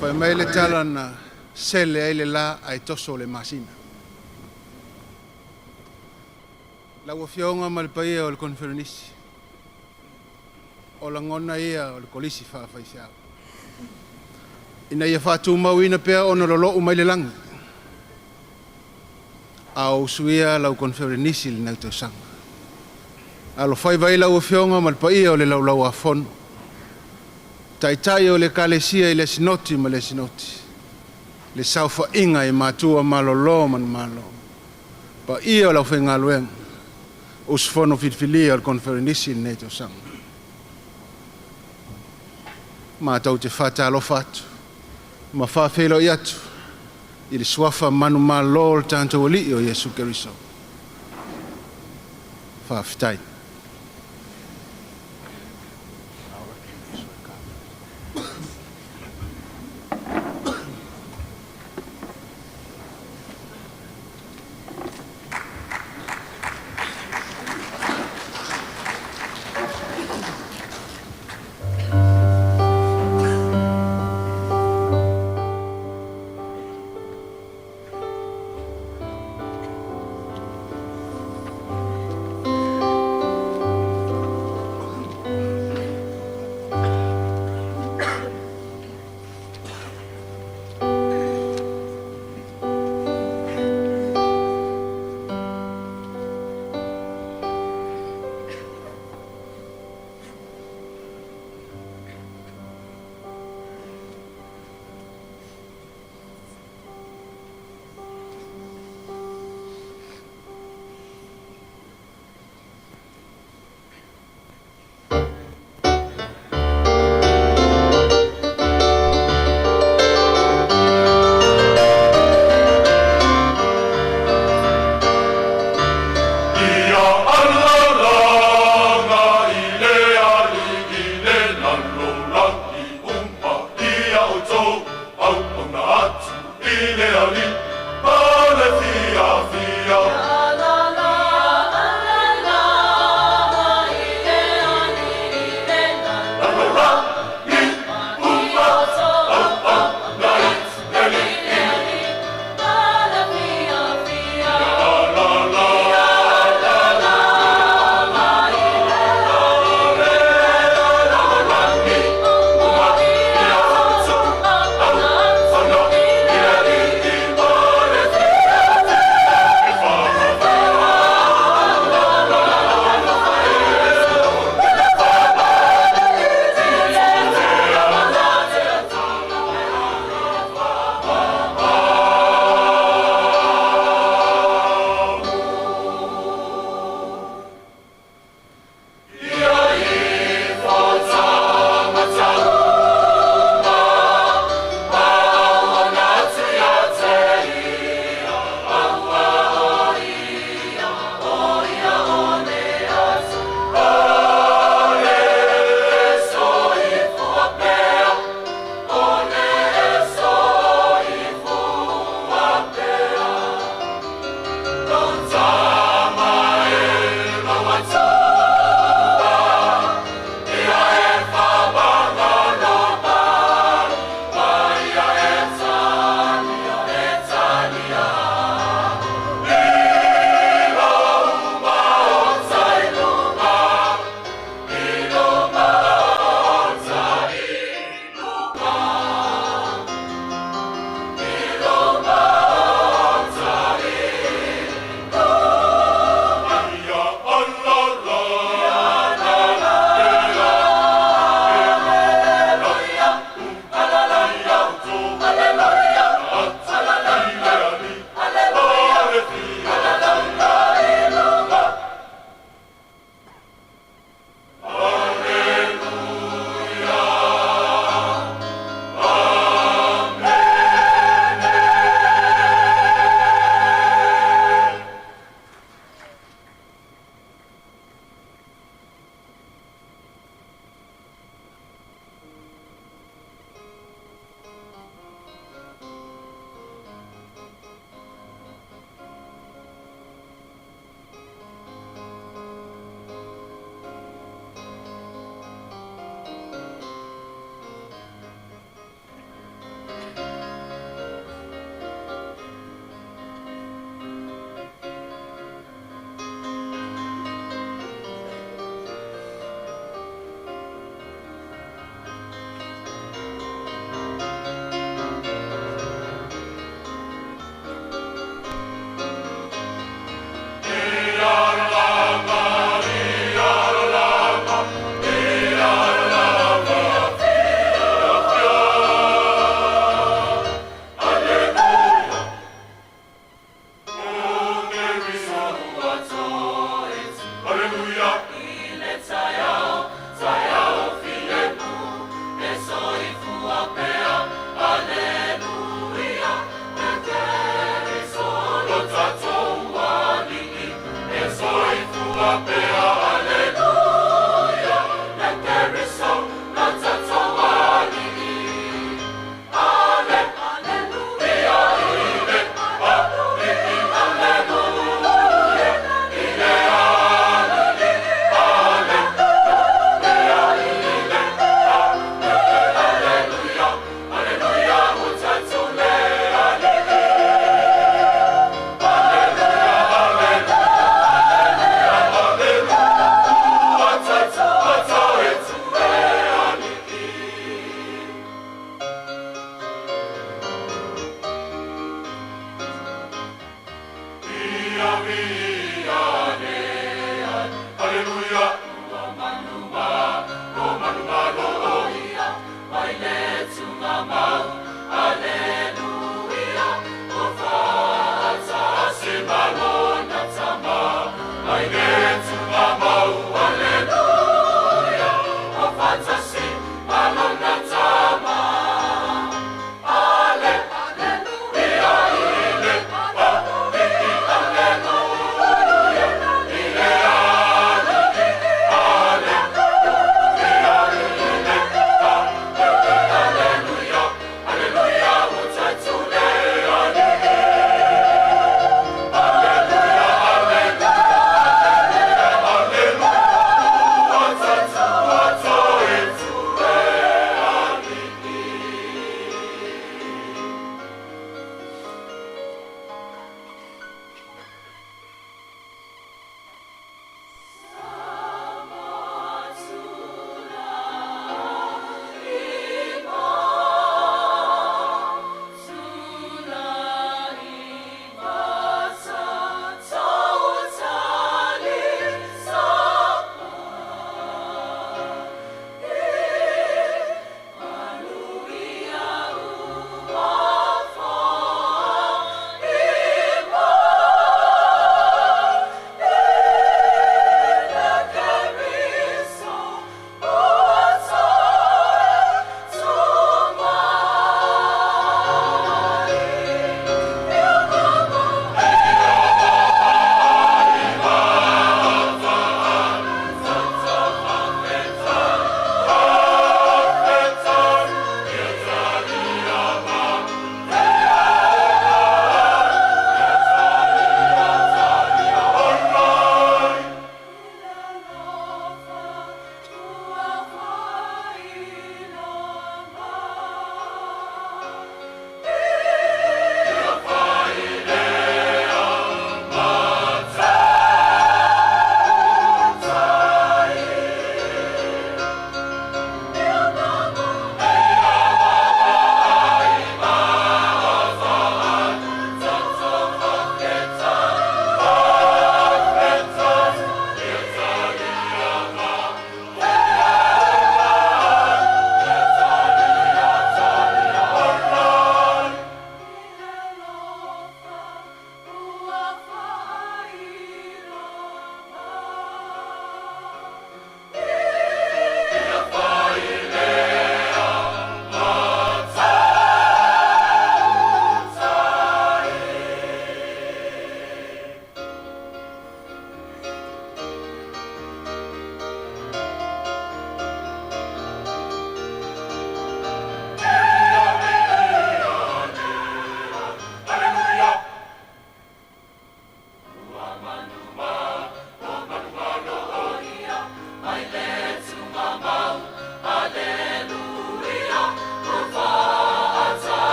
Pai mai le tala na sele ai le la ai toso le masina. La wafionga malpaia o le konferenisi. O la ngona ia o le Kolisi Faafaifeau. Ina ia whātu mauina pea o na lolo umai le langa. Au suia lau konferenisi le nautau sanga. Alo whai vai lau wafionga malpaia o le lau a fono. Tai o le kalesia i le sinoti ma le sinoti. Le saufa inga i mātua malolo man malo. Pa ia o lau whenga luenga. Usfono fitfilia o konferenisi nei to sang. Mātau te whata alo fatu. Ma whawhelo i atu. I le swafa manu malo o tanto oli o Yesu Keriso. Whawhitai.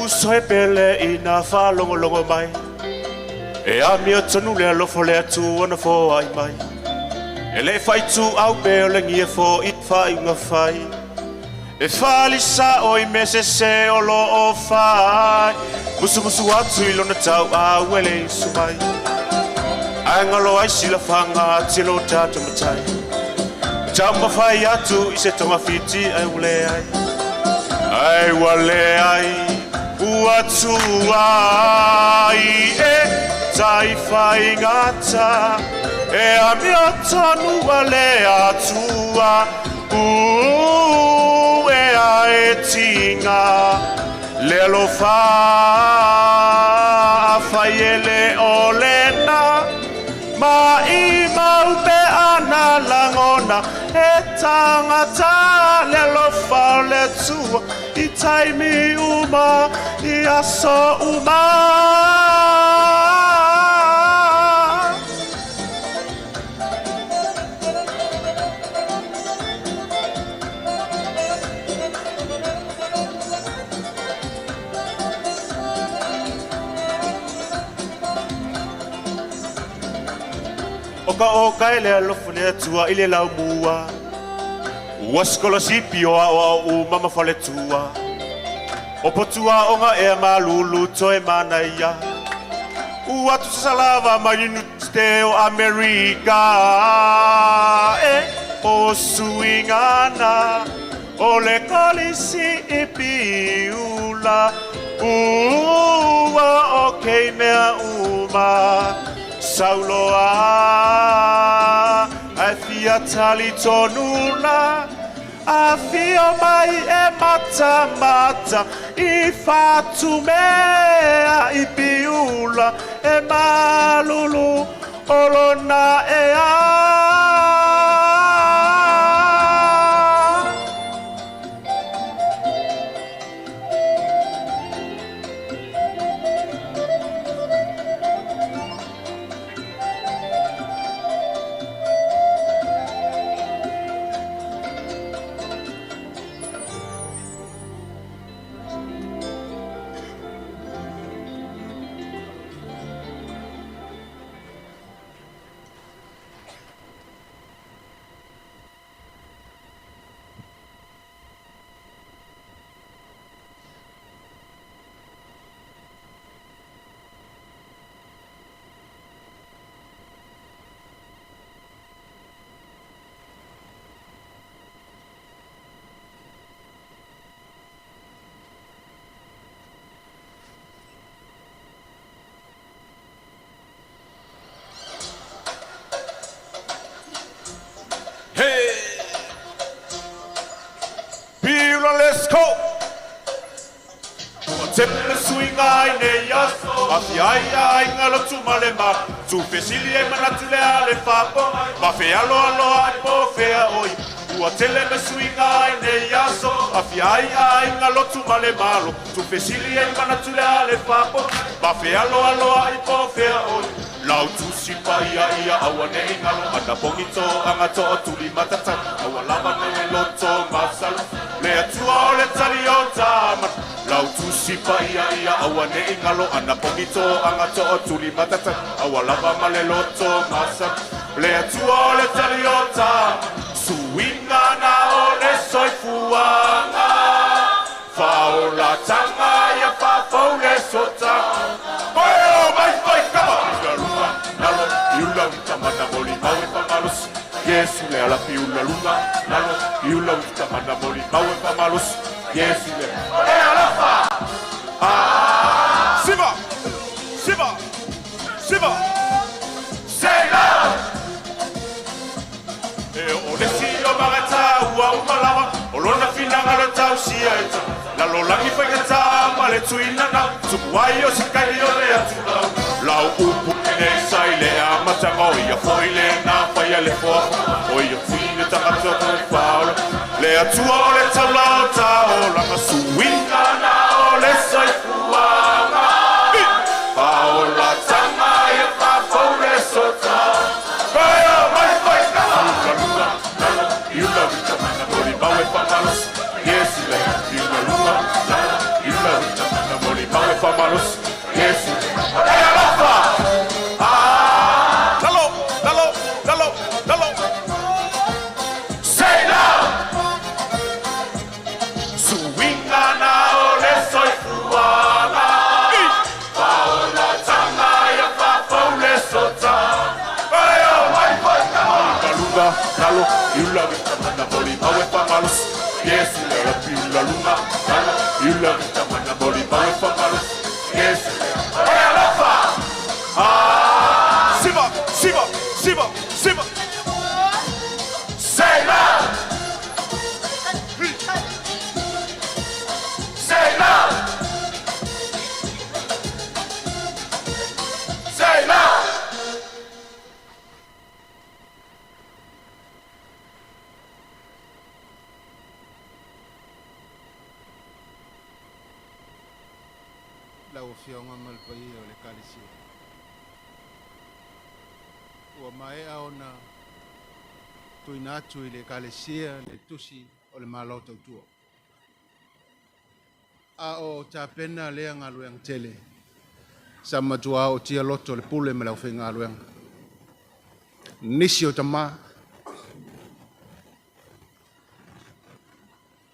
soe pele ina whalongolongo mai. E a mea tonu lea lofo lea tu ana fo ai mai. E le whai tu au pe o le ngia fo I whai unga whai. E whali sa oi me se o lo o whai. Musu musu atu I lona tau a wele isu mai. Angalo ai sila whanga tilo tatu matai. Tamba whai atu I se tonga fiti ai ule ai. Ai wale ai. Uatu ai e tai whai ngata. E a mea tonu wale atua. E a e tinga. Lelo whai ele o lena. Ma I mau pe ana langona. E tangata lelo whau le tua. I taimi uma, I aso uma. Oka ele alofu le tua I le lau mua. Waskola sipi o au mama fale tua. O potua onga e malulu toe mana ia. Uatu salava ma University o America. E o suingana. O le Kolisi Piula. Ua o kei mea uma. Sauloa. Ai fia tali tonuna. Afio mai e mata mata I fatumea I piula e malulu olona e a Piula, let's go! Sempre swing ai nei yas, afiai ai ngalo tumale ma, tu fesili e manatule ale fapo, ma fe alo ai po fe oi. Ua tele me swing ai nei yas, afiai ai ngalo tumale malo, tu fesili e manatule ale fapo, ma fe alo ai po fe oi. Lau tu sipa ia awane ngalo ana pongito angato tuli matata awalama ne loto masalo le atua ole tali o tama lau tu sipa ia awane ngalo ana pongito angato tuli matata awalama male loto masalo le atua ole tali o tama suinga na ole soifuanga faula tanga ya fa faule sota oh my boy come on Nalo, Piula, Utamana, Moli, Maui, Pamalus. Yes, le ala Piula, Luna. Nalo, Piula, Utamana, Moli, Maui, Pamalus. Yes, le ala Siva! Siva! Siva! Say now! Onesio Marata, Uaumalawa, Olona Finanga, Tausia, Nalo, Langi Fagata, Maletuina, Tubuayo, Sikayo, Lau upu ne sai le amatanga o ia foi le na fai le fo o ia fine tanga tō faula le atua o le taulao tao langa suinga na o le sai fuanga faula tanga ia fa faule sota kaya mai fai kama lunga nala iula vita mana mori bawe pamalos yes le iula lunga nala iula vita mana mori bawe pamalos yes Nalo, Piula, Vitamana, Boli, Maui, Pamalos. Yes, la Piula, Luna. Nalo, Piula, Vitamana, Boli, Maui, Pamalos. Yes, Alafa. Siva, Siva, Siva, Siva. Say now. Say now. Say now. Lau fionga malpai o le kalisi. Ua mai aona tuina atu I le kalisia le tusi o le malo tautua. A o tapena lea ngaluang tele. Sa matua o tia loto le pule me lau whi ngaluang. Nisi o tama.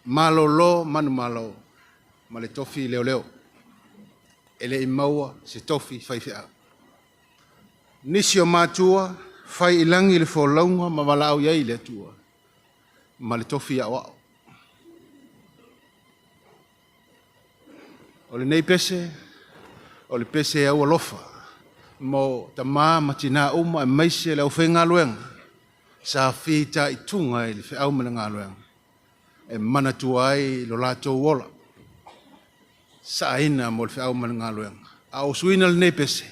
Malo lo manu malo. Ma le tofi leo leo. Ele I maua se tofi faifea. Nisi o matua, fai ilangi le fōlaunga ma walau iai le tua. Ma le tofi a wao. O le nei pese, o le pese au alofa. Mo ta maa matina uma e maise le au whenga luenga. Sa whita I tunga I le whi au mana ngā luenga. e mana tuai lo latou ola. Saina mo le whaau manangaloenga. A o suina le nei pese.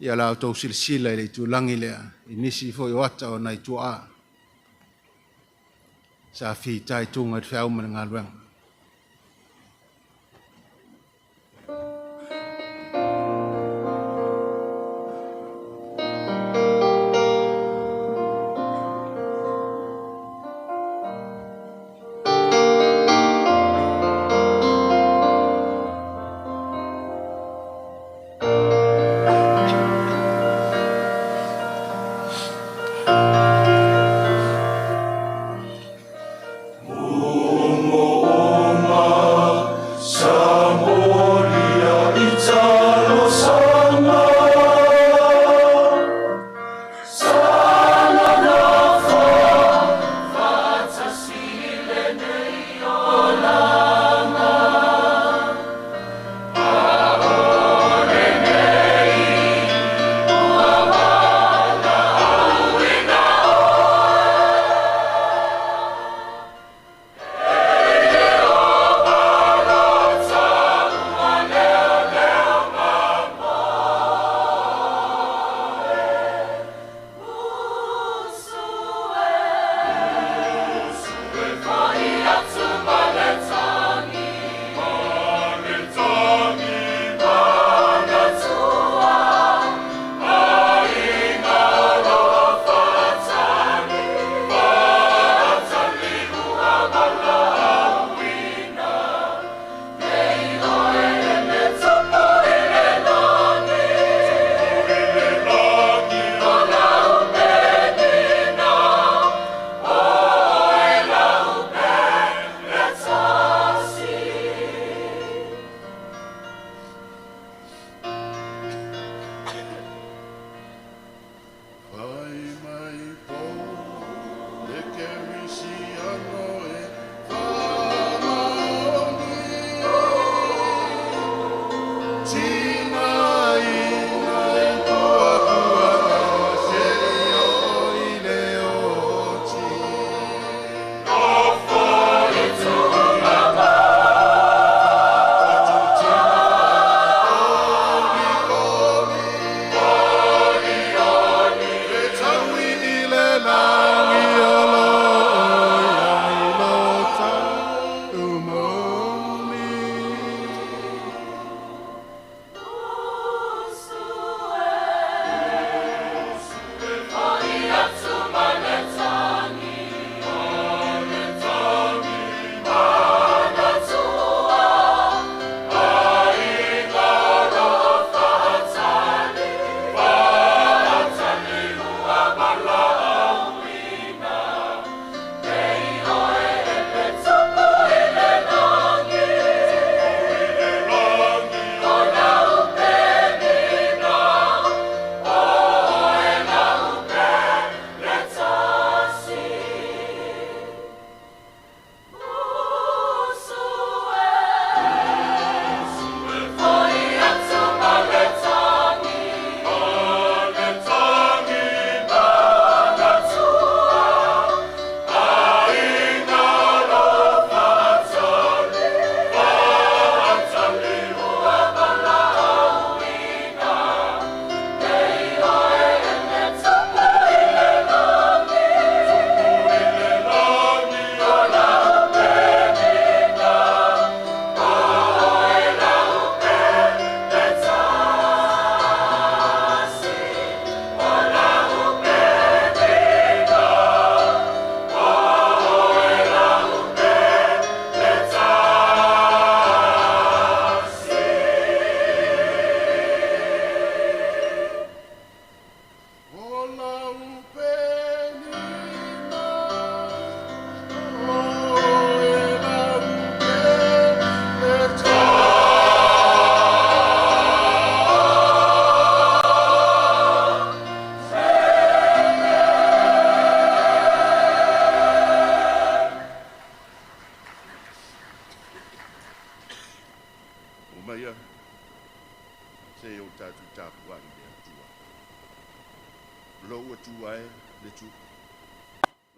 Ia la tau silsila i tu langi lea. I nisi fo i wata o nai tua. Sa fi tai tunga i whaau manangaloenga.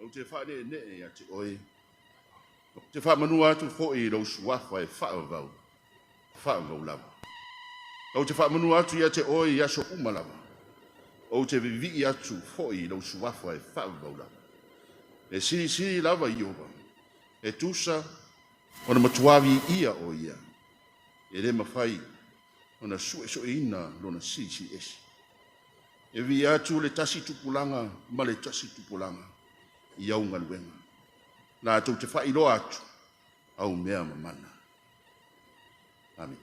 O te whane ne a te oi. O te whamanua atu fo I rau suafa e whaavau lava. O te whamanua atu ia te oi I aso umalava. O te vivi atu fo I rau suafa e whaavau lava. E siri lava I owa. E tusa o na matuavi ia o ia. E re mawhai o na so ina lo na sisi esi. E vi atu le tasi tupulanga ma le tasi tupulanga I au ngaluenga. Na atu te whairo atu au mea mamana. Amen.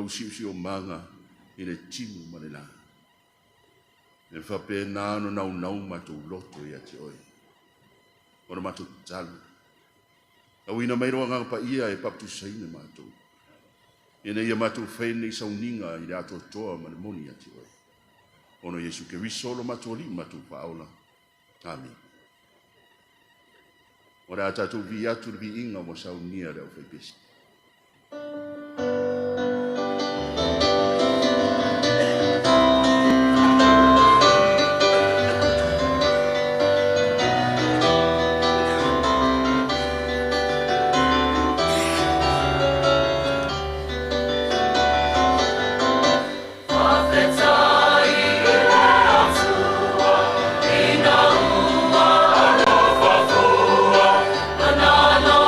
Si o manga I le timu manela. E whape nāno nau matou loto I ate oi. Ora matou talu. Au ina mairoa ngā pa ia e paptu saina matou. Ina ia matou whaine I sauninga I le ato toa mani moni ate oi. Ono Yesu ke risolo matou li matou paola. Amen. Ora atatou vi atu vi inga mo saunia le au whaipesi. Anano,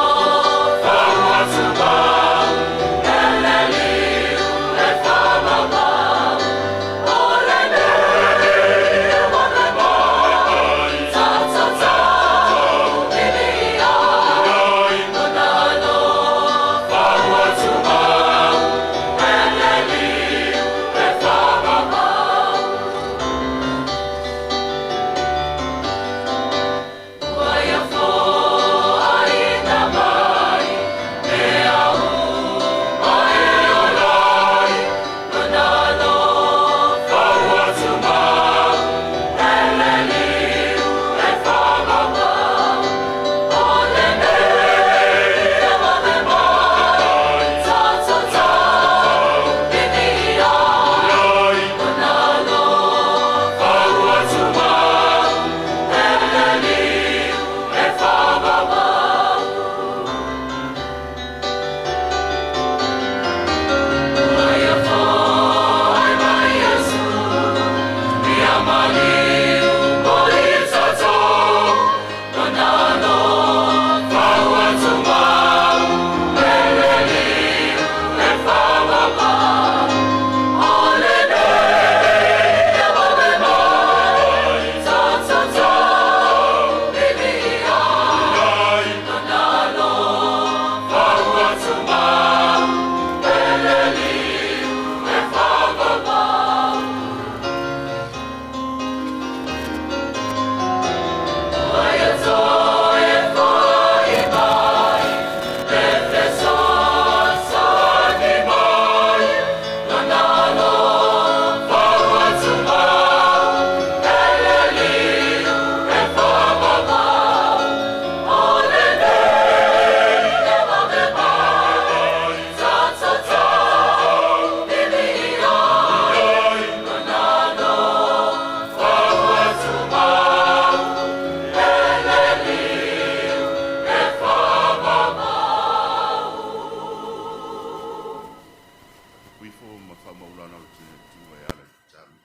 ma fa maulana o te tua e ala tsalu.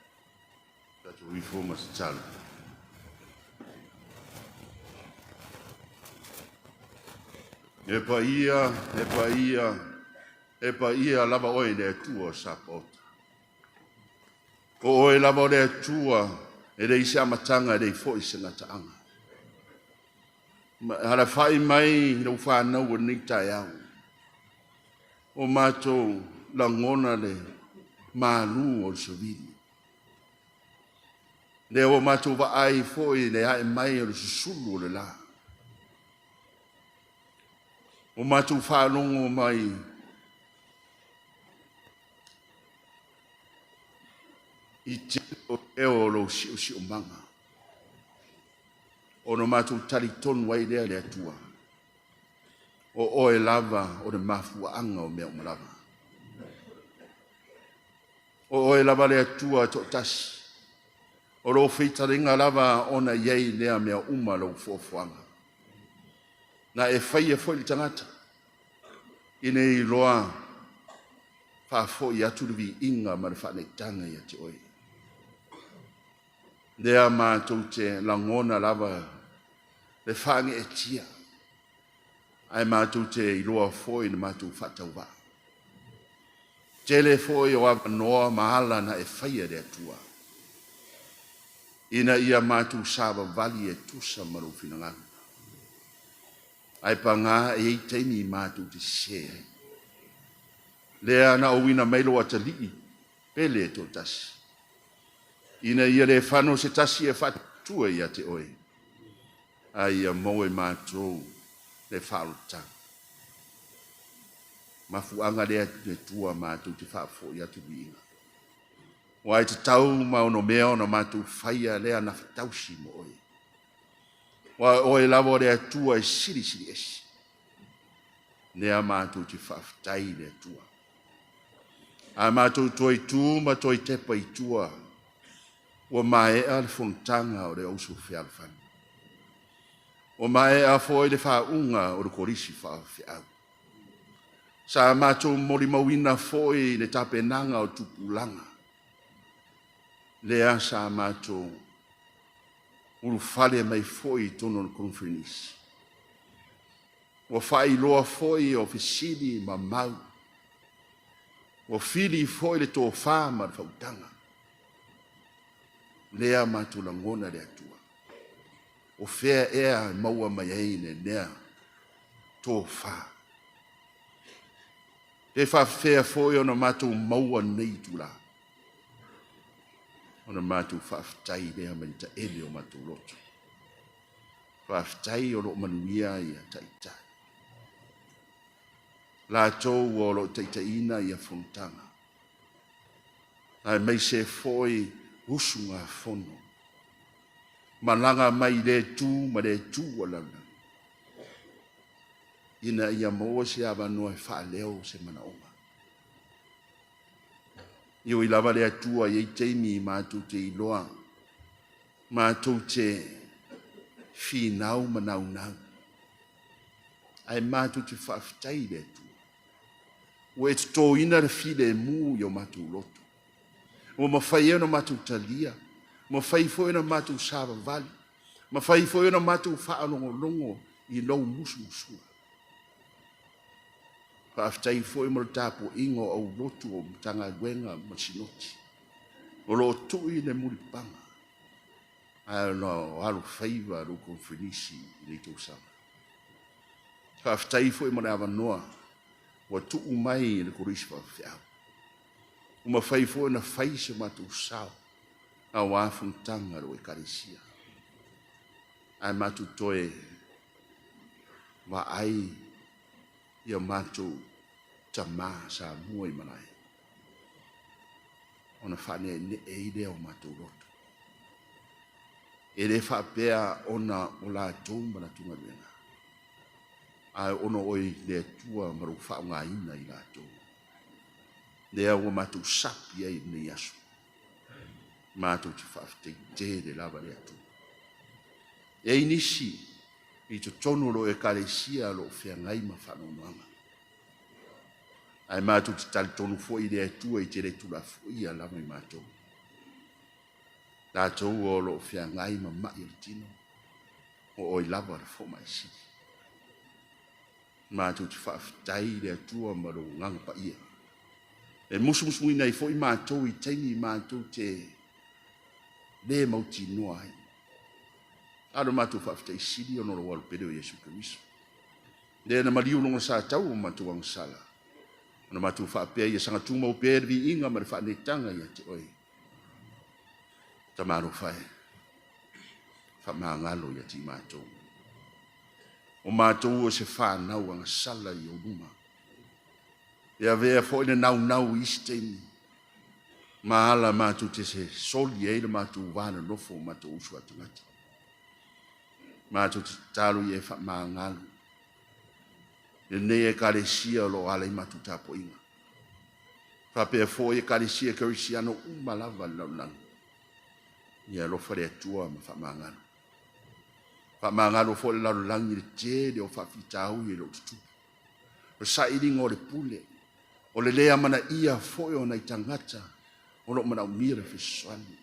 Tatu wifo ma se tsalu. E pa ia lava oi le tua sapota. O oi lava le tua e le isi amatanga e le fo isi ngataanga. Hara whai mai no whanau o ni tai au. O mātou la ngona le mālu o savili. Le o mātou wa ai foi le hae mai o susulu o le la. O mātou whanongo mai i te o eo lo si o manga. O no mātou tari tonu wai lea le atua. O oe lava o le mafua anga o mea umalava. O oe lava le atua to tasi. O lo feitaringa lava ona iei lea mea uma lo fuafuanga. Na e whaia foi le tangata. Ine i loa whafoi atu levi inga ma le whanetanga i ati oi. Lea mātou te langona lava le whange e tia. Ai mātou te i loa foi na mātou whatau wā. Tele foi o ava noa mahala na e whaia le atua. Ina ia mātou sāwa vali e tusa maru whinangana. Ai pa ngā e ei teimi mātou te se. Lea na o wina mailo atalii, pele e tō tasi. Ina ia le whano se tasi e whatua ia te oi. Ai a moe mātou le whaotang. Mafuanga lea te tua mātou te whafo ia te winga. O ai te tau mauno mea ona mātou whaia lea na whatausi mo oi. O e lawa lea tua e siri esi. Lea mātou te whaftai lea tua. A mātou toi tū ma toi tepa i tua. O mai e al fontanga o le ausu whialwhani. O mai a foi le whaunga o le Kolisi Faafaifeau. Sa mātou mori mawina foi le tapenanga o tupulanga. Lea sa mātou ulu fale mai foi tono le konferenisi. O whai loa foi o fisili ma mau. O fili foi le tō whāma le whautanga. Lea mātou la ngona le atua. O whea ea maua mai eine lea tō whā. Te whawhea foi ona mātou maua nei tula. Ona mātou whawhtai lea manita ele o mātou loto. Whawhtai o lo manuia i a taitai. La tau o lo taitaina i a fontanga. Ai mai se foi usunga fono. Malanga mai le tu ma le tu alanga. Ina ia moa se ava noe whaaleo se manaonga. Iu i lava le atua i teimi i mātou te iloa. Mātou te whinau manaunau. Ai mātou te whawhtai le atua. O e tō ina le while mū i o mātou loto. O mawhai e no mātou talia. Mawhai fo e no mātou sāwa vali. Mawhai fo e no mātou whaanongo longo i lau musu musua. Whaftai fo e mara tāpo ingo au lotu o mtanga guenga masinoti. O lo tui le muripanga. Ai no alu whaiva lo konferenisi i le tō sama. Whaftai fo e mara awa noa. Wa tuu mai le Kolisi Faafaifeau. Uma whai fo na whai se mātou sao. A wāfuntanga ro e karesia. Ai mātou toe. Wa ai. Ia mātou tamā sa mua i manai. Ona whane ne e ide o mātou roto. E le whapea ona o la tōma na tunga luenga. Ai ono oi le tua maru whaunga ina i lato. Lea ua mātou sapi ai nei asu. Mātou te whafte te le lava le atu. E inisi i to tono lo e karesia lo whea ngai ma whanonoanga. Ai mātou te tali tonu fo i rea tua i te re tula fo i a lama i mātou. Tātou o lo fia ngai ma mai o tino. O oi lava ra fo mai si. Mātou te whaafitai rea tua ma ro ngang pa ia. E musu mui nei fo i mātou i teini i mātou te le mauti noa ai. Aro mātou whaafitai siri o noro walu pere o Yesu Keriso. Le na mariu longa sa tau o mātou ang sala. Ona mātou whaapea ia sanga tūma o pere vi inga ma re whaanetanga ia te oi. Ta maro whae. Whaamangalo ia ti mātou. O mātou o se whanau ang sala i o luma. Ia vea fo ina nau isteini. Maala mātou te se soli eira mātou vana nofo mātou usua tangata. Mātou te talo i e whaamangalo. E nei e karesia lo ala i mātou tapo inga. Whapea fo e karesia karisiano umalava laulang. Ia lo whare atua ma whaamangalo. Whaamangalo fo le laulang i le tere o whawhitau i lo tutu. O sairinga o le pule. O le lea mana ia fo e o nei tangata. O lo mana umira whiswani.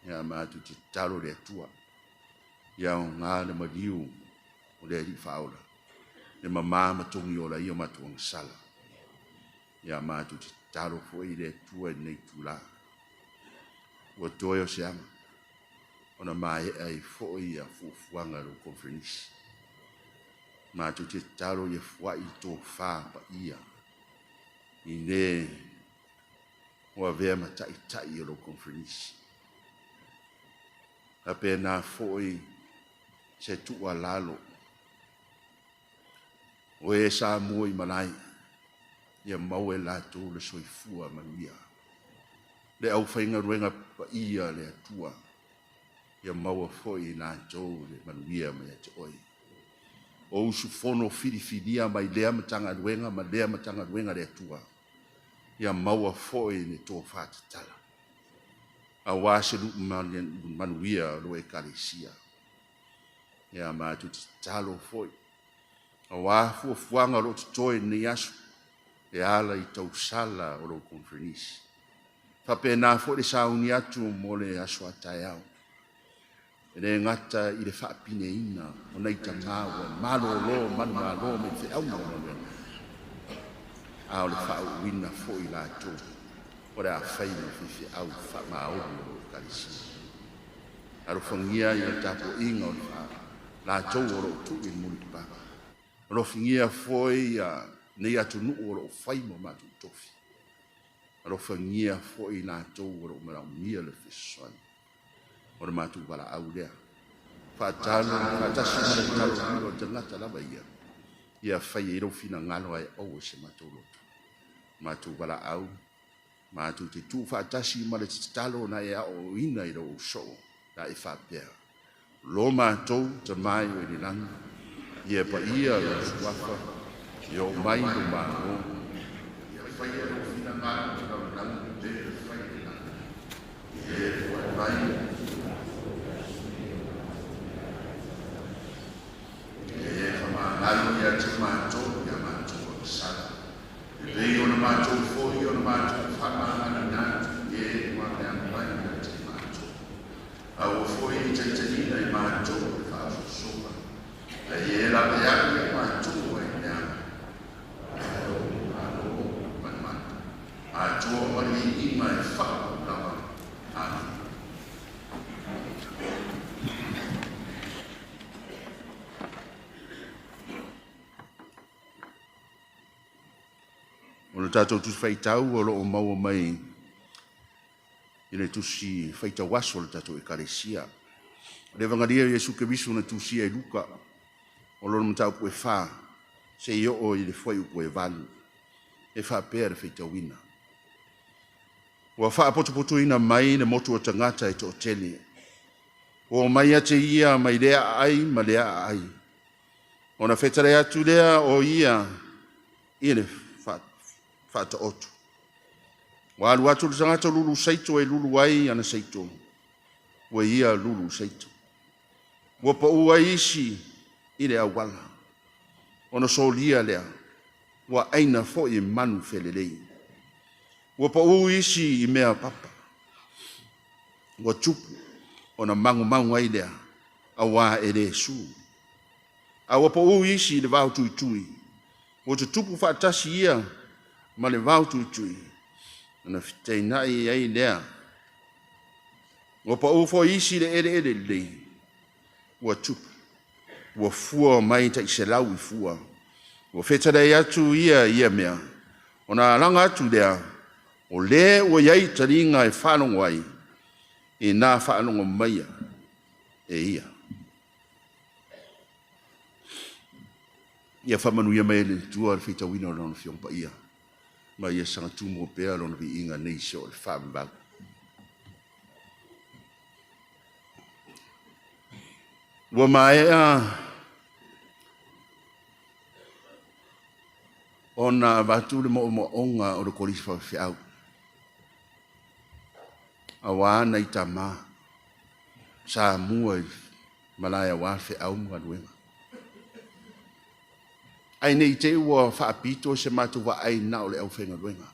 Ia mātou te talo le atua. Ia o ngā le mariu o le ari whaola. Le mamama tongi o la ia mātou ang sala. Ia mātou te talo fo i le atua nei tula. Ua toi o se ama. Ona mai ai fo i a fufuanga lo konferenisi. Mātou te talo i a fuai tō whā pa ia. I ne o a vea ma tai o lo konferenisi. A pe nā fo i se tua lalo. O e sa moi malai. Ia mau e lātou le soifua manuia. Le au whainga ruenga pa ia le atua. Ia maua foi lātou le manuia mai te oi. O usu fono whiriwhiria mai lea matanga ruenga ma lea matanga ruenga le atua. Ia maua foi ne tō whātatala. A wāseru manuia lo e karesia. Ia mātou te talo foi. A wāfua fuanga lo te toi ni asu. E ala i tau sala o lo konferenisi. Whape nā foi le sauni atu mo le asu atai au. E le ngata i le whaapine ina o nei tangawa. Malo lo manu me te au na o ao le whao wina foi la tō. O le a whaina whiwhi au whaamaori o karisi. Aro whangia i a tapo inga o le wha. La tō o lo tu i muri paka. Aro whangia foi a nei atu nu o lo whaimo matu tofi. Aro whangia foi la tō o lo marau mia le whiswani. O le matu wala au lea. Whaatalo, whaatasi na le talo miro tangata lava ia. Ia whai e rofina ngalo ai au se matoloto. Matu wala au. Matu te tu whaatasi ma le talo na e o ina i ro so. Na e whapea. Lo mātou te mai o i langa. Ia pa ia lo suafa. Ia o mai no māro. Ia whai e rofina ngalo te lau langa. Ia whai e langa. Ia o mai. Alu ia te mātou, ia mātou o sala. E rei o na mātou foi, o na mātou whamana nātu, e mua mea mai ia te mātou. A o foi i te tenina i mātou e whaafu sopa. E la peaku i mātou e mea. Alo, manmata. A tua mari ima e whaafu lawa. Amen. O le tātou tusi whaitau o loo maua mai i le tusi whaitau aso le tātou e karesia. Le vangaria Yesu Keriso na tusi e luka o loo matau po e wha se i o i le whai upo e valu e wha pēr e whaitau ina. Ua wha apotopoto ina mai na motu o tangata e to tele. O mai ate ia mai lea ai ma lea ai. O na whetare atu lea o ia i le fata otu. Wa alu atu le tangata lulu saito e lulu ai ana saito. Wa ia lulu saito. Wa pa ua isi i le awala. Ona solia lea. Ua aina fo I manu felelei. Ua pa uisi I mea papa. Ua tupu ona mangu ai lea. A wā ere su. A ua pa uisi le vau tui tui. Ua te tupu whaatasi ia ma le vau tui tui. Ona fitei nai ai lea. Ua pa ufo isi le ere lei. Ua tupu. Ua fua mai ta I se lau I fua. Ua whetarei atu ia mea. Ona langa atu lea. O le ua iai taringa e whanongo ai. E nā whanongo maia. E ia. Ia whamanu ia mai le tua le whita wina o lona whiongpa ia. Ma ia sanga tumo pēa lona vi inga nei se o le whambaga. Ua mai ona watu le mo onga o le Kolisi Faafaifeau. A wana I tama. Sa mua malaya wa feau mga luenga. Ai nei te ua whaapito se matu wa ai nao le au whenga luenga.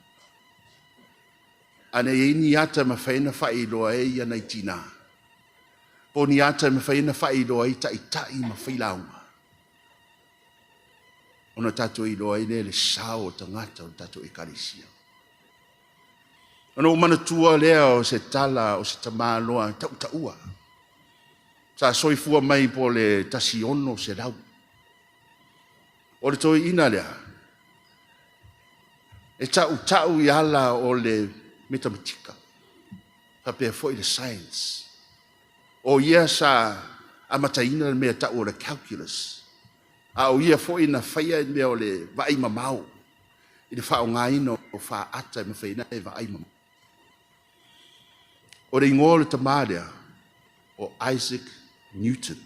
Ane e ni ata ma whaina whailoa e ia nei tina. Po ni ata ma whaina whailoa e tai ma whailaunga. Ona tato I loa I le sao o tangata o tato I karisia. Ona umana tua lea o se tala o se tamaloa taua. Sa soifua mai po le tasi ono se lau. O le toi ina lea. E tau I ala o le matematika. Papea foi le science. O ia sa amataina le mea tau o le calculus. A o ia foi na whaia mea o le vai mamau. I le whao ngaino o wha ata me whaina e vai mamau. O le ingo le tamadea o Isaac Newton.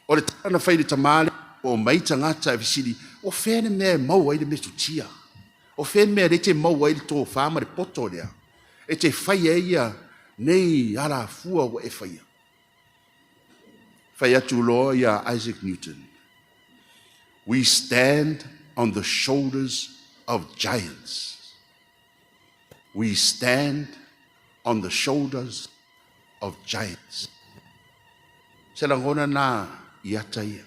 O le tana whai le tamadea o maita ngata e visiri o whene mea mau ai le mesu tia. O whene mea rete mau ai le tō whama le poto lea. E te whaia ia nei ara fua o e whaia. Whai atu loa ia Isaac Newton. We stand on the shoulders of giants. We stand on the shoulders of giants. Se langona na iata ia.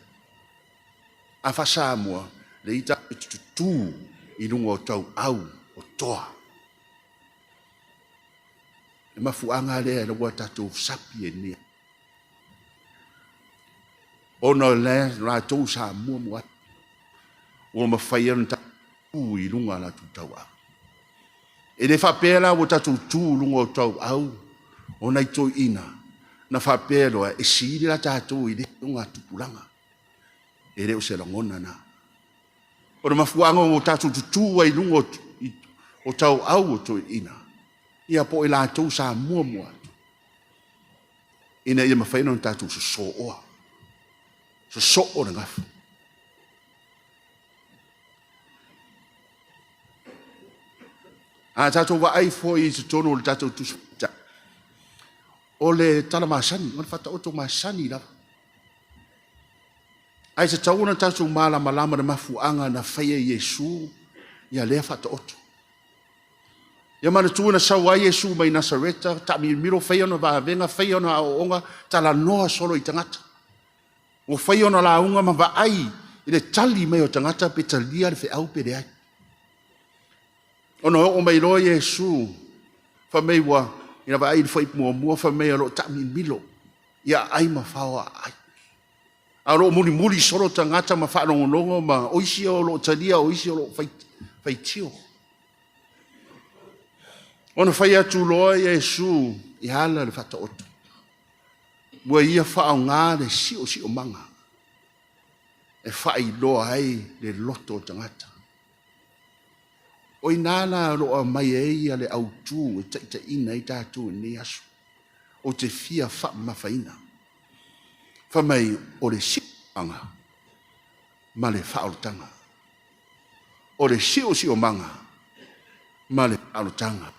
A whasa mua le ita tutu I lunga o tau au o toa. E mafuanga lea la wata tau sapi e nia. Ono le la tau sa mua mua. O mawhaian tau I lunga la tu tau au. E le whapela o tatu tū lunga o tau au. O nei toi ina. Na whapelo e siri la tātou I le lunga tupulanga. E reo se langona na. O na mafuanga o tatu tutu ai lunga o tau au o toi ina. Ia po I la tau sa mua mua. Ina ia mawhaina o tatu so oa. So o na ngafu. A tato wa ai foi I tono le tato tusu. O le tala masani, o le fata oto masani la. Ai se tauna tato mala malama de mafuanga na whaia Yesu, ia lea fata oto. Ia mana tuuna sawa Yesu mai Nasareta, ta mi miro whaia no wa venga whaia no a onga, tala noa solo I tangata. O whaia no la unga ma wa ai, I le tali mai o tangata pe talia le whaau pe le ai. Ono o mai loa Yesu, wha mei wa, ina wa ai whai mua wha mei alo tami milo, ia ai ma whaua ai. Alo muli soro tangata ma whanongonongo ma oisi o lo talia, oisi o lo whai tio. Ono whai atu loa Yesu, I hala le whata oto. Mua ia whao ngā le si o manga. E whai loa ai le loto tangata. O inana roa mai e ia le autu e taita ina I tātou ne asu. O te fia wha mawhaina. Wha mai o le sianga ma le whaolutanga. O le si o manga ma le whaolutanga.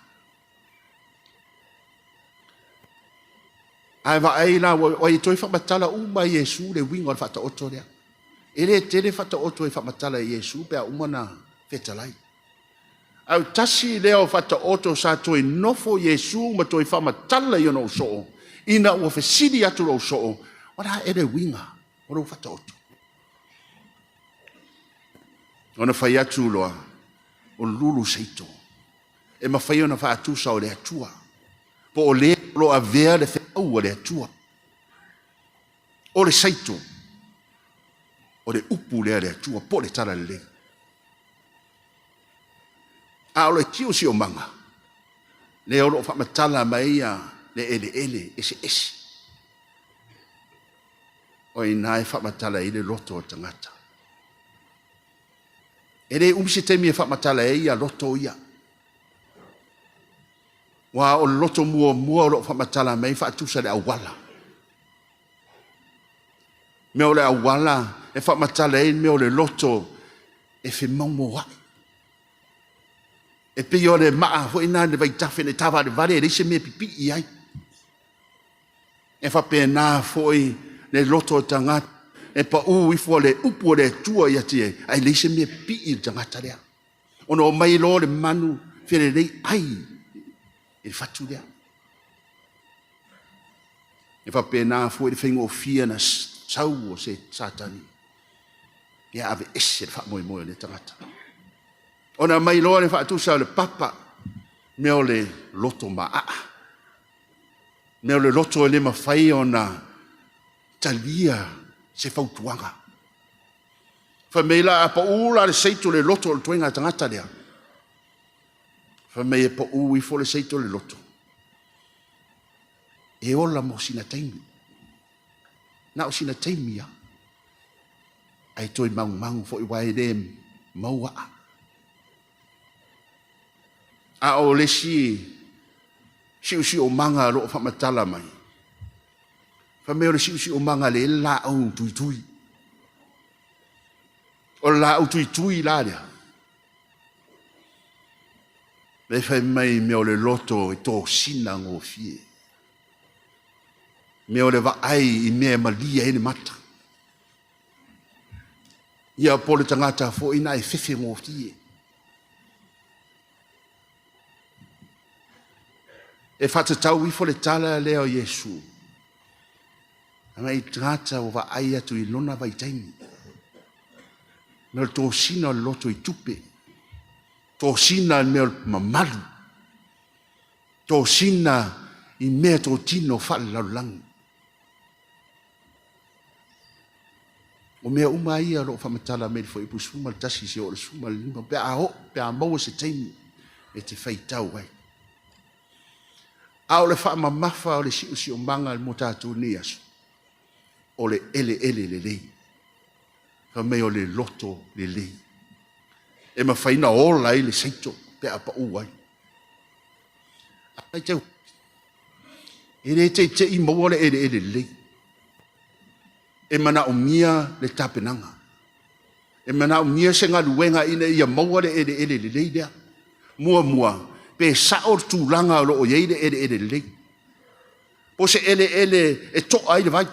Ai wa ai la o I toi whamatala uma Yesu le wingo al whata oto lea. Ele tele fata oto e whamatala i Yesu pe a umana whetalai. Au tasi leo fata oto sa toi nofo Yesu ma toi whamatala i ono soo. Ina ua whesiri atu o soo. Ora ere winga. Ora fata oto. Ona whai atu loa. O lulu seito. E ma whai ona wha atu sa o le atua. Po o le lo a vea le wheau o le atua. O le seito. O le upu lea le atua. Po le tara le. A o le tio si o manga. Le o lo whamatala mai a le ele ese. O i nai whamatala i le loto o tangata. E le umse temi e whamatala e ia loto ia. Wa o loto mua o lo whamatala mai whaatusa le awala. Me o le awala e whamatala e me o le loto e whemaumo wai. E pe o le maa ho ina le vaitafe ne tawa le vare e reise me pipi i ai. E whapena foi le loto o tangata. E pa i fua le upu o le tua i atie. Ai reise me pipi i tangata lea. Ono o mai lo le manu fere rei ai. E fatu lea. E whapena foi le whaingo o fia na sau o se satani. E ave ese le whamoe le tangata. Ona mai loa le whaatusa le papa me o le loto maa. Me o le loto e le mawhai o na talia se whautuanga. Whameila a pa ula le seito le loto o le tuenga tangata lea. Whamei e pa ui fo le seito le loto. E ola mo sina taimi. Na o sina taimi ya. Ai toi maungu fo i wae le maua a. A o le si o manga ro whamatala mai. Whameo le si o manga le la au tui. O la au tui la lea. Le whai mai meo le loto i tō sina ngō fie. Meo le wa ai i mea malia ene mata. Ia po le tangata fo ina e whiwhi ngō fie. E whatatau i fo le tala leo Yesu. Ana i tangata o wa ai atu i lona vai taimi. Meo tō sina le loto i tupe. Tō sina i mea mamalu. Tō sina i mea tō tino whale laulangi. O mea uma ia ro whamatala me fo i pusuma le tasi se o le suma le lima. Pe a ho, pe a maua se taimi e te whaitau ai. A o le wha mamafa o le si o manga le motatu ni aso. O le ele le lei. Ka mea o le loto le lei. E ma whaina ola i le seito pe a pa uai. Ai tau. E re te i maua le ele lei. E mana o mia le tapenanga. E mana o mia se ngā luenga ina ia maua le ele le lei lea. Mua. Pe sao tūlanga o o yeire ele lei. Po se ele e to ai le vai.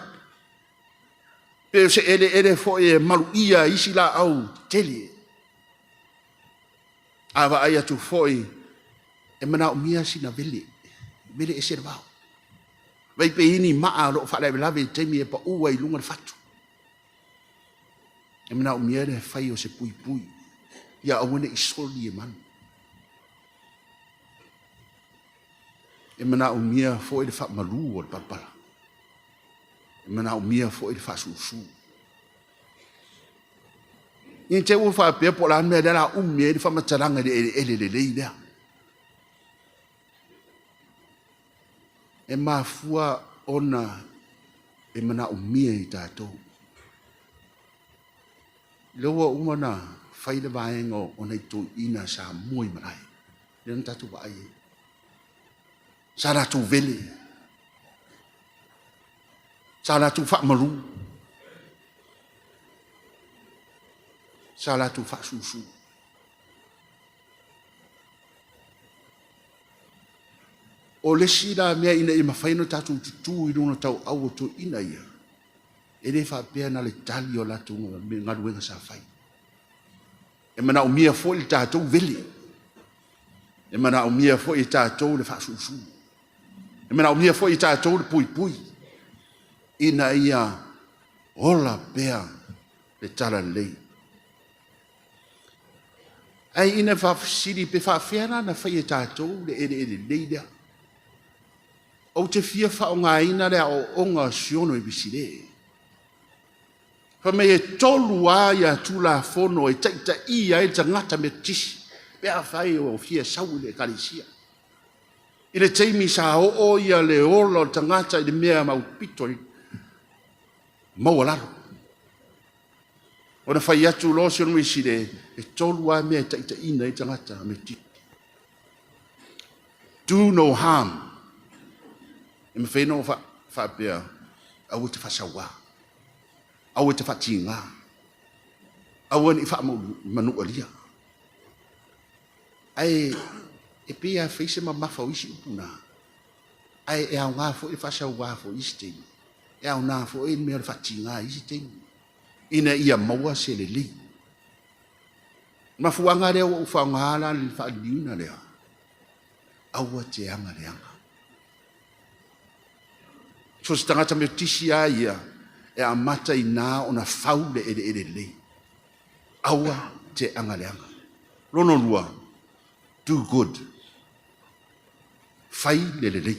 Pe se ele fo e malu ia isi la au tele. Awa ai atu fo e mana o mia sina vele. Vele e se vau. Vai pe ini maa lo fa lave temi e pa ua i lunga le fatu. E mana o mia le fai o se pui. Ia awene i soli e manu. E mana o mia fo i le fa malu o le papala. E mana o mia fo i le fa susu. Ni te ua fa pe po la mea le la umia i le fa mataranga le lea. E mafua ona e mana o mia i tātou. Lewa umana whaile vaenga o nei tō ina sa moi marai. Lena tātou wa ai. Sa rātou vele. Sa rātou whaamaru. Sa rātou whaasusu. O le sira mea ina i mawhaino tātou tutu i rona tau au to ina ia. e le whapea na le tali o latunga me ngaruenga sa whai. E mana o mia fo i tātou veli. E mana o mia fo i tātou le whasusu. E mana o mia fo i tātou le pui pui. Ina ia ola pea le tala lei. Ai ina whafsiri pe whawhiana na whai e tātou le ere leida. O te fia whao ngā ina rea o onga siono i bisire. Wha me e tolu a ia tula whono e taita ia e tangata me tisi. Pea whai o fia sau le karisia. I le teimi sa o ia le ola o tangata i le mea mau pito i maualaro. O na whai atu lo siono i bisire e tolu a mea e taita ina e tangata me tisi. Do no harm. E me whenua whapea, au te whasawa, au te whatinga, au ni whamanu lia. Ai, e pia whaise ma mawhau isi upuna. Ai, e au ngā fo e whasawa fo isi tei. E au ngā fo e mea whatinga isi tei. Ina ia maua se le li. Mafuanga lea o whaongala li whaaliuna lea. Aua te anga leanga. So se tangata me tisi a ia, e a mata i nā o na whaule ere lei. Aua te angaleanga. Rono lua, do good. Whai le lei.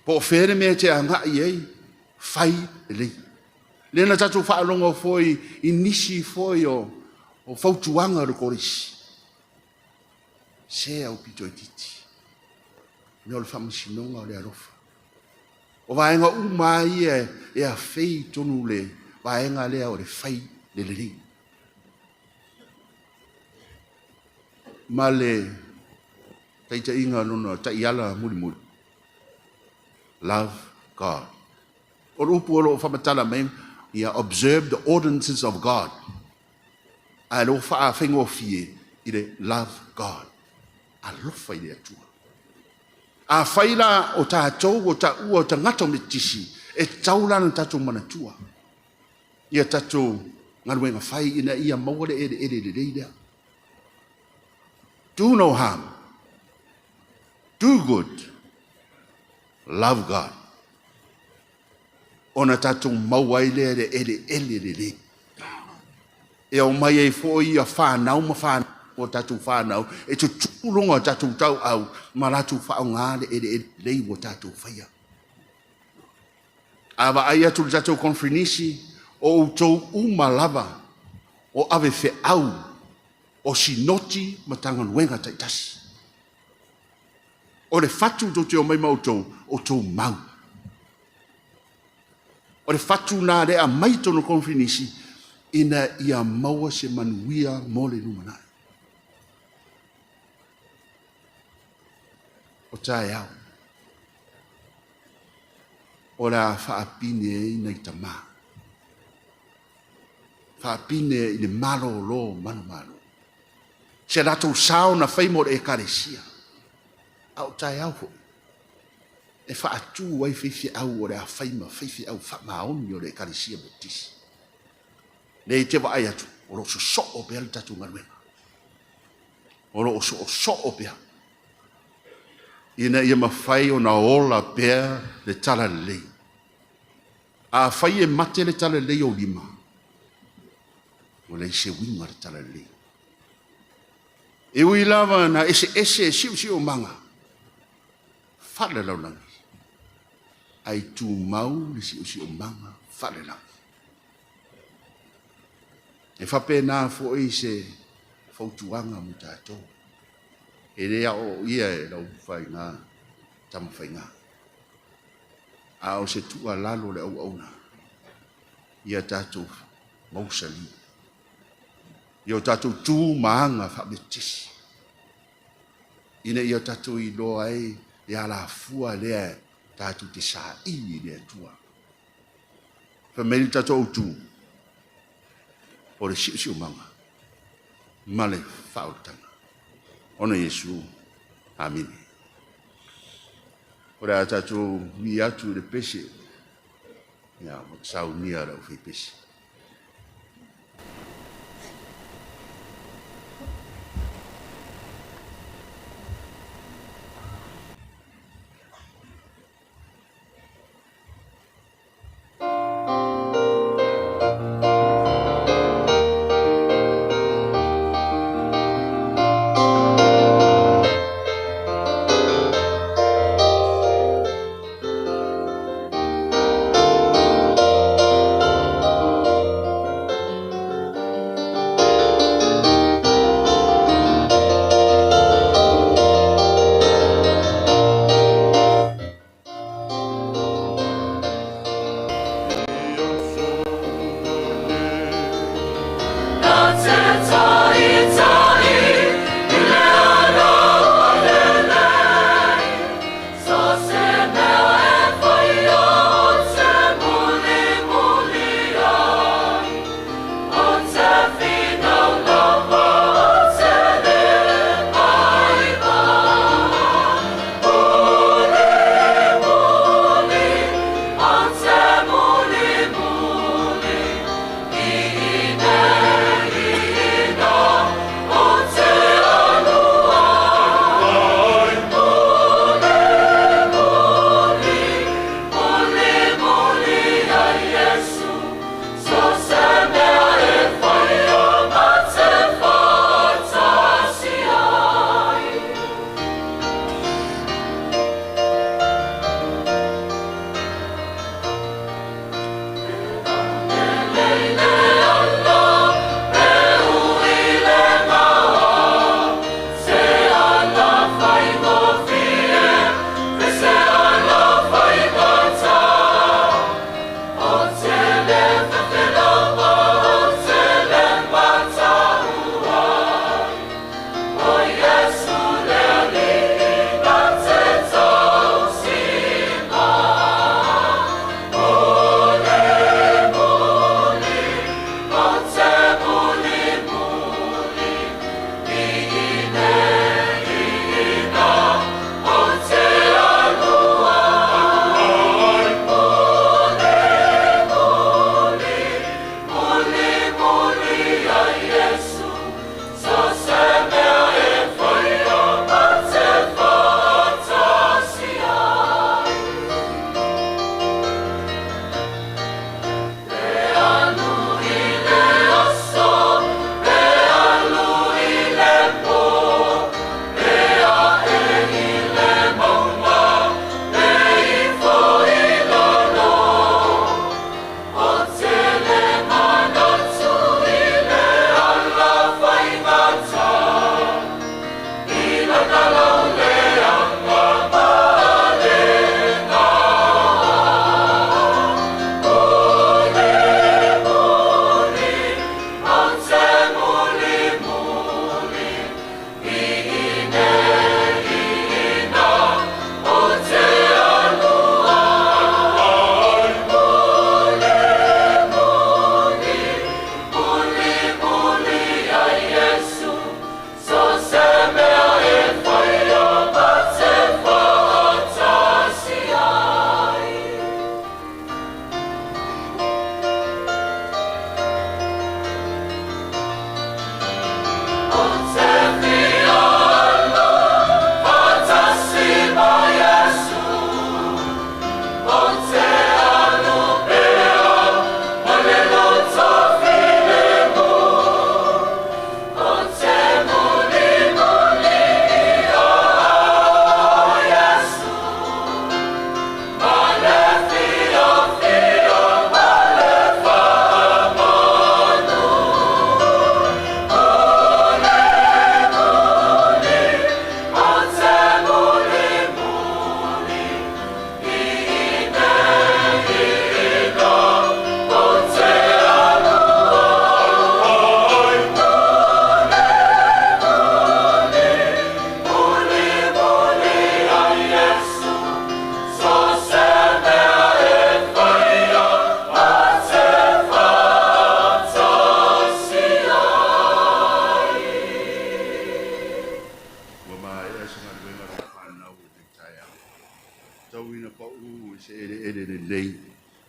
Po where mea te anga i ei, whai le lei. Lena tatu whaalonga foi, i nisi foi o whautuanga ro korisi. Se au pito i titi. Me o le whamasinonga o le arofa. O vaenga umai e a whei tonu le vaenga lea o le whai le lei. Ma le taita inga luna taiala muri muri. Love God. O rupu o lo whamatala mai ia observe the ordinances of God. A lo wha whengo fie i le love God. A lofa i le atua. A whaila o tātou o ta ua o ta ngata me tisi e taulana tātou manatua. Ia tātou ngaruenga whai ina ia maure ere reidea. Do no harm. Do good. Love God. Ona tātou mauaile ere. E o mai e fo ia whanau ma whanau. O tātou whanau, e tu tūronga o tātou tau au, ma rātou whao ngāre ere lei o tātou whaia. Awa ai atu tātou konfrinisi, o tau umalava, o ave whe au, o sinoti matangan wenga taitasi. O le whatu to te o mai mautou, o tau mau. O le whatu nā rea mai tono konfrinisi, ina ia maua se manuia mole numanai. O tae au. O la whaapine i nei tamā. Whaapine i le malo lo manu. Se ratou sao na whaimore e karesia. Au tae au ho. E whaatu wai whiwhi au o le a whaima whiwhi au whamaoni o le karesia betisi. Nei te wa ai atu. O lo so o pea li tatu ngaruenga. O lo so o pea. Ina ia mawhai o na ola pea le tala lei. A whai e mate le tala lei o lima. O le se winga le tala lei. E ui lava na ese siu o manga. Whale lau langi. Ai tū mau le siu o manga. Whale lau. E whape nā fo i se fautuanga mu tātou. E rea o ia e lau whai ngā tama whai ngā. A o se tua lalo le au auna. Ia tātou mausali. Ia tātou tū maanga whametisi. Ina ia tātou i loa e ia la fua lea tātou te sā i lea tua. Whameri tātou tū. O le siu manga. Male whaotanga. Ona Yesu. Amin. Ora tātou mi atu le pese. Ia, mo sau nia rau whipisi.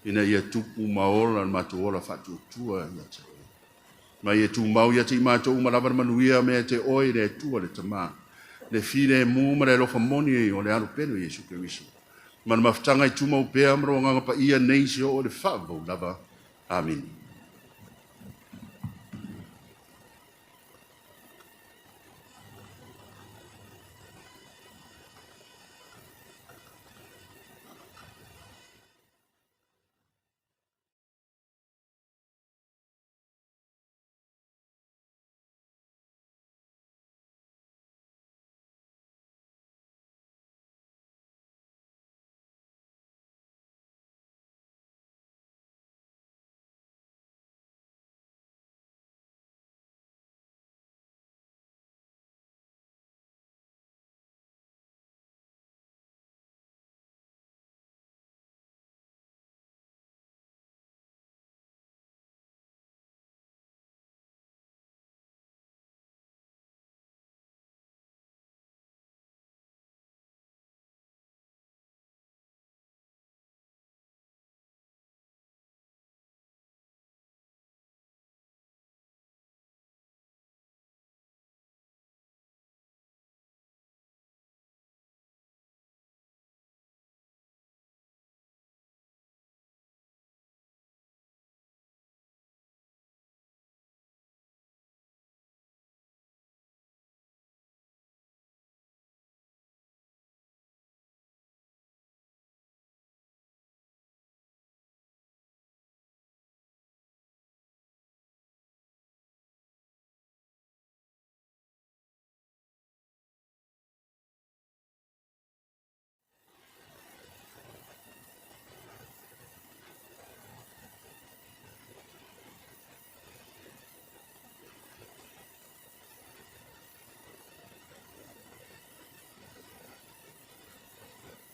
Ina ia tupu maola matou ola whatutua ia te oi. Ma ia tu mau ia te i matou umalawa manuia mea te oi le tua le tamā. Le fine mu ma le lofa moni o le alu penu Iesu Keriso. Mana mafutanga i tu mau pea mro nganga pa ia neisi o le whaavau lava. Amen.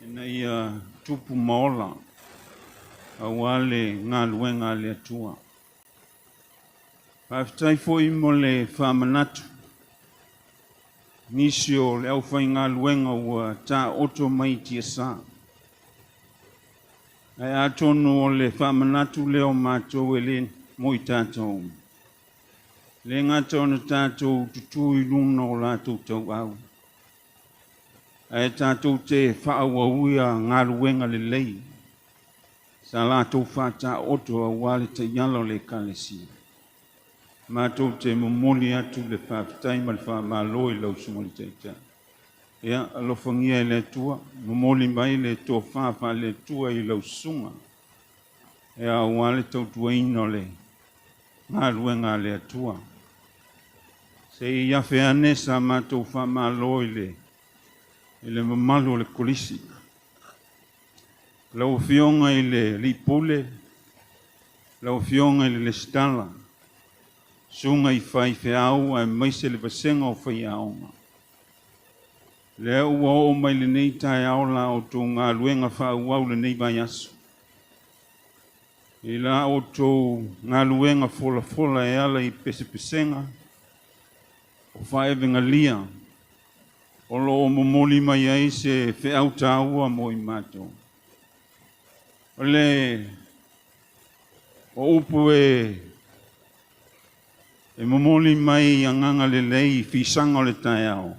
Ina ia tupu maola a wale ngā luenga le atua. Pāwhitai foi mo le whamanatu. Nisi o le au whai ngā luenga ua tā oto mai tia sā. Ai atono o le whamanatu leo mātou e le moi tātou. Le ngā tōna tātou tutui luna o lātou tau au. Ai tātou te whaawauia ngā ruenga le lei. Sa lātou whātā oto a wale te yalo le kālesia. Mātou te momoli atu le whāwhitai ma le whaamāloi lau sunga le teita. Ia, alofangia i le tua, momoli mai le tō whāwha le tua i lau sunga. Ia, wale tau tuaino le ngā ruenga le atua. Se i awhi ane sa mātou whaamāloi le le mamalu le kolisi. Lau fionga i le lipule, lau fionga i le stala, sunga i Faaifeau ai maise le pasenga o Faaionga. Le ua o mai le nei tae aola o tō ngā luenga whaauau le nei vai asu. I la o tō ngā luenga fola e ala i Pesepesenga, o whaevenga lia, o lo o momoli mai ai se whiau tāua mo i mātou. O le o upu e momoli mai i anganga le lei fisanga o le tae au.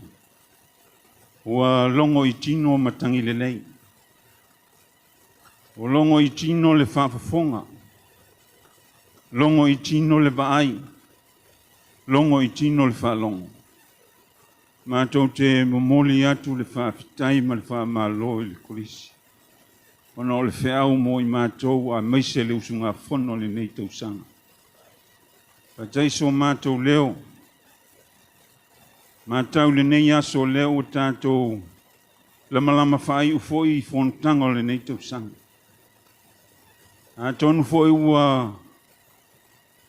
Ua longo i tino matangi le lei. O longo i tino le whaafafonga. Longo i tino le vaai. Longo i tino le whaalongo. Mātou te momoli atu le whaawhitai ma le whaamāloi le kolisi. Ona o le whiau mo i mātou a maise le usunga whono le nei tausanga. Pataiso mātou leo. Mātou le nei aso leo o tātou lama whai ufoi i whontango le nei tausanga. A tonu foi ua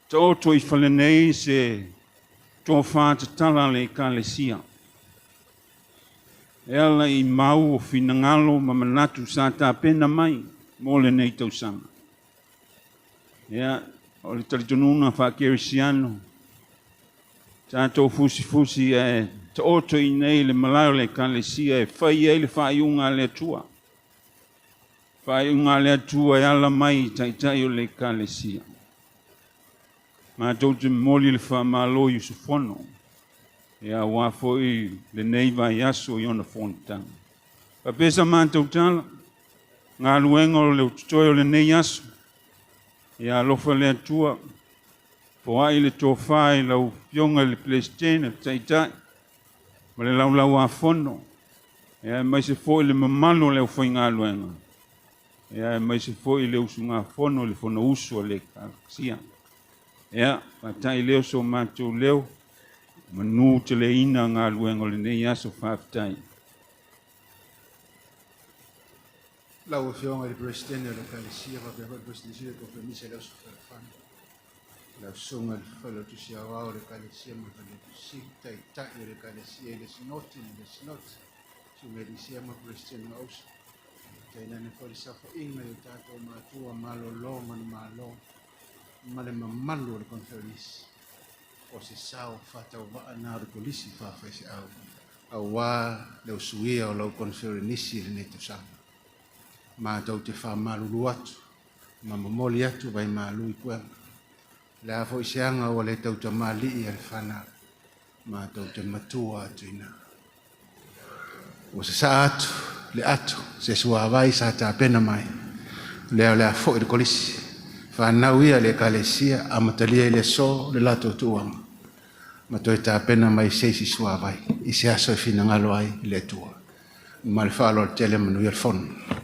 tōto i whale nei se tō whātatala le kālesia. Ela i mau o finangalo mamanatu sa tā pena mai mo le nei tausanga. Ia, o le talitonuna whakerisiano. Tātou fusi e tōto i nei le malao le kālesia e whai e le whaiunga le tua. Whainga le atua e ala mai taitai o le kalesia. Mātou te moli le whamalo i usufono. E a wafo i le neiva i aso i ona fontanga. Pa pesa mātou tala, ngā luenga o le ututoi o le nei aso. E a lofa le atua, po ai le tōwhai lau pionga le Palestina taitai. Ma le lau a fono. E a mai se fo i le mamalo le ufai ngā luenga. E a mai se fo i le usu ngā fono le fono uso le kaksia. E a patai leo so mātou leo. Manu te le ina ngā luenga le nei aso whaafitai. Lau fionga le presidente le kalesia va per presidente ko permise le so fan. La songa le falo tu sia wa le kalesia mo le si tai tai le kalesia le sinoti le sinoti. Su me disia mo presidente aus. Taina ne fo sa fo inga le tato ma tua malo lo man malo. Male mamalo le conference. O se sao fata o va na le Kolisi Faafaifeau. Awa le usuia o lo conference le neto sa. Ma tau te whamalu atu, ma mamoli atu vai malu i kuenga. Le afo i seanga o le tau ta mali i al whana, ma tau te matua atu ina. O se sa atu, le atu, se sua vai sa ta pena mai. Le afo i le Kolisi, whanau ia le kalesia, a matalia i le so le lato tuanga. Ma toi ta pena mai seisi sua vai, i se aso i fina ngalo ai i le tua. Ma le whalo al tele manu i al fono.